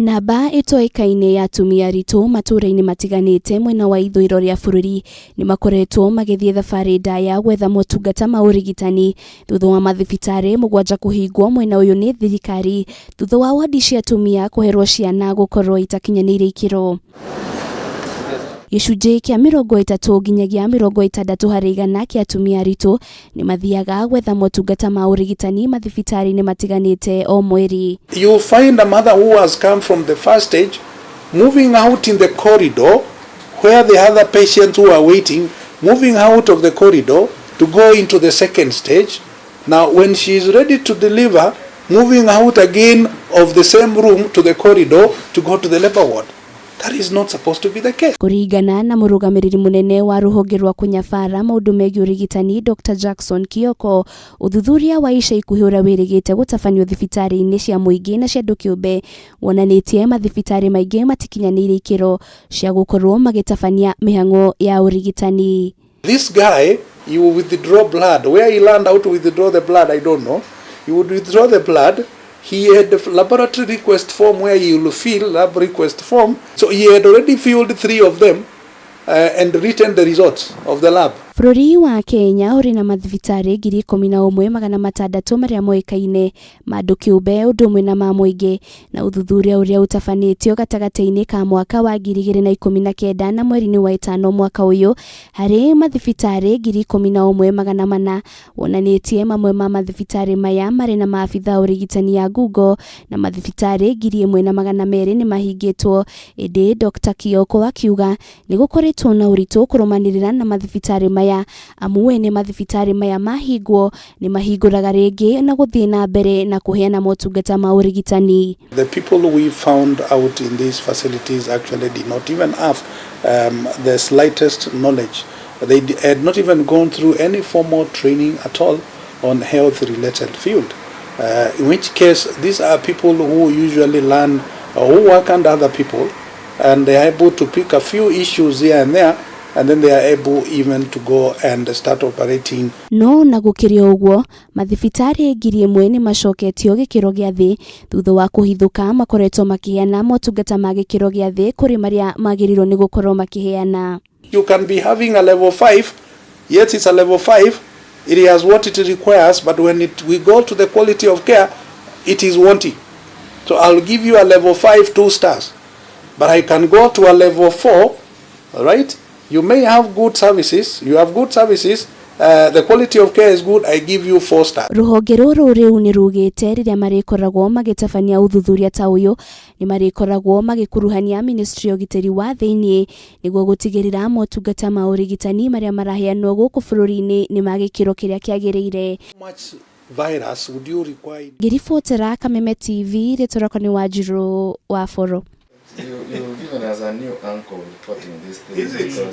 Namba itoikaine ya atumia aritũ matũra-inĩ matiganĩte mwena wa ithũĩro rĩa bũrũri nĩ makoretwo magĩthiĩ thabarĩ ndaya gwetha motungata ma ũrigitani thutha wa mathibitarĩ 7 kũhingwo mwena ũyũ nĩ thirikari thutha wa wadi cia atumia kũherwo ciana gũkorwo itakinyanĩire ikiro. Gĩcunjĩ kĩa 30 nginyagia 60 harĩ igana kĩa atumia aritũ nĩ mathiaga gwetha motungata ma ũrigitani mathibitarĩ-inĩ matiganĩte o mweri. You find a mother who has come from the first stage moving out in the corridor where the other patients who are waiting, moving out of the corridor to go into the second stage. Now when she is ready to deliver, moving out again of the same room to the corridor to go to the labor ward. That is not supposed to be the case. Kũringana na mũrũgamĩrĩri mũnene wa rũhonge rwa kũnyabara maũndũ megiĩ ũrigitani Dr. Jackson Kioko, ũthuthuria wa ica ikuhĩ ũrĩa wĩrĩgĩte gũtabanio thibitarĩ-inĩ cia mũingĩ na cia andũ kĩũmbe wonanĩtie mathibitarĩ maingĩ matikinyanĩire ikĩro cia gũkorwo magĩtabania mĩhang'o ya ũrigitani. This guy, you will withdraw blood. Where he learned how to withdraw the blood, I don't know. He would withdraw the blood. He had the laboratory request form where he will fill lab request form. So he had already filled 3 of them and written the results of the lab. Bũrũri wa Kenya ũrĩ na mathibitarĩ 11,600 marĩa moĩkaine ma andũ kĩũmbe ũndũ ũmwe na ma mũingĩ na ũthuthuria ũrĩa ũtabanĩtio gatagatĩ-inĩ ka mwaka wa 2019 na mweri-inĩ wa 5 mwaka ũyũ harĩ mathibitarĩ 11,400 wonanĩtie mamwe ma mathibitarĩ maya marĩ na maabitha ũrigitani ya Google na mathibitarĩ 1,200 nĩ mahingĩtwo. Ĩndĩ Dr. Kioko akiuga nĩ gũkoretwo na ũritũ kũrũmanĩrĩra na mathibitarĩ maya amu ene mathibitarĩ maya mahingwo nĩ mahingũraga rĩngĩ na gũthiĩ na mbere na kũheana motungata ma ũrigitani. The people we found out in these facilities actually did not even have the slightest knowledge. They had not even gone through any formal training at all on health related field. In which case these are people who usually learn who work under other people and they are able to pick a few issues here and there and then they are able even to go and start operating. No na gũkĩrĩ ũguo mathibitarĩ 1,000 nĩ macoketio gĩkĩro gĩa thĩ thutha wa kũhithũka makoretwo makĩheana motungata ma gĩkĩro gĩa thĩ kũrĩ marĩa magĩrĩirwo nĩ gũkorwo makĩheana. You can be having a level 5, yes it's a level 5, it has what it requires, but when we go to the quality of care it is wanting. So I'll give you a level 5 2 stars, but I can go to a level 4, all right? You may have good services, you have good services, the quality of care is good, I give you 4 stars. Rũhonge rũrũ rĩu nĩ rugĩte rĩrĩa marĩkoragwo magĩtabania ũthuthuria ta ũyũ nĩ marĩkoragwo magĩkuruhania Ministry ya ũgitĩri wa thĩinĩ nĩguo gũtigĩrĩra motungata ma ũrigitani marĩa maraheanwo gũkũ bũrũri-inĩ nĩ magĩkĩro kĩrĩa kĩagĩrĩire. Much virus would you require? Ngĩribotera Kameme TV rĩtũrako nĩ Wanjiru wa Foro. You given as a new uncle reporting this thing.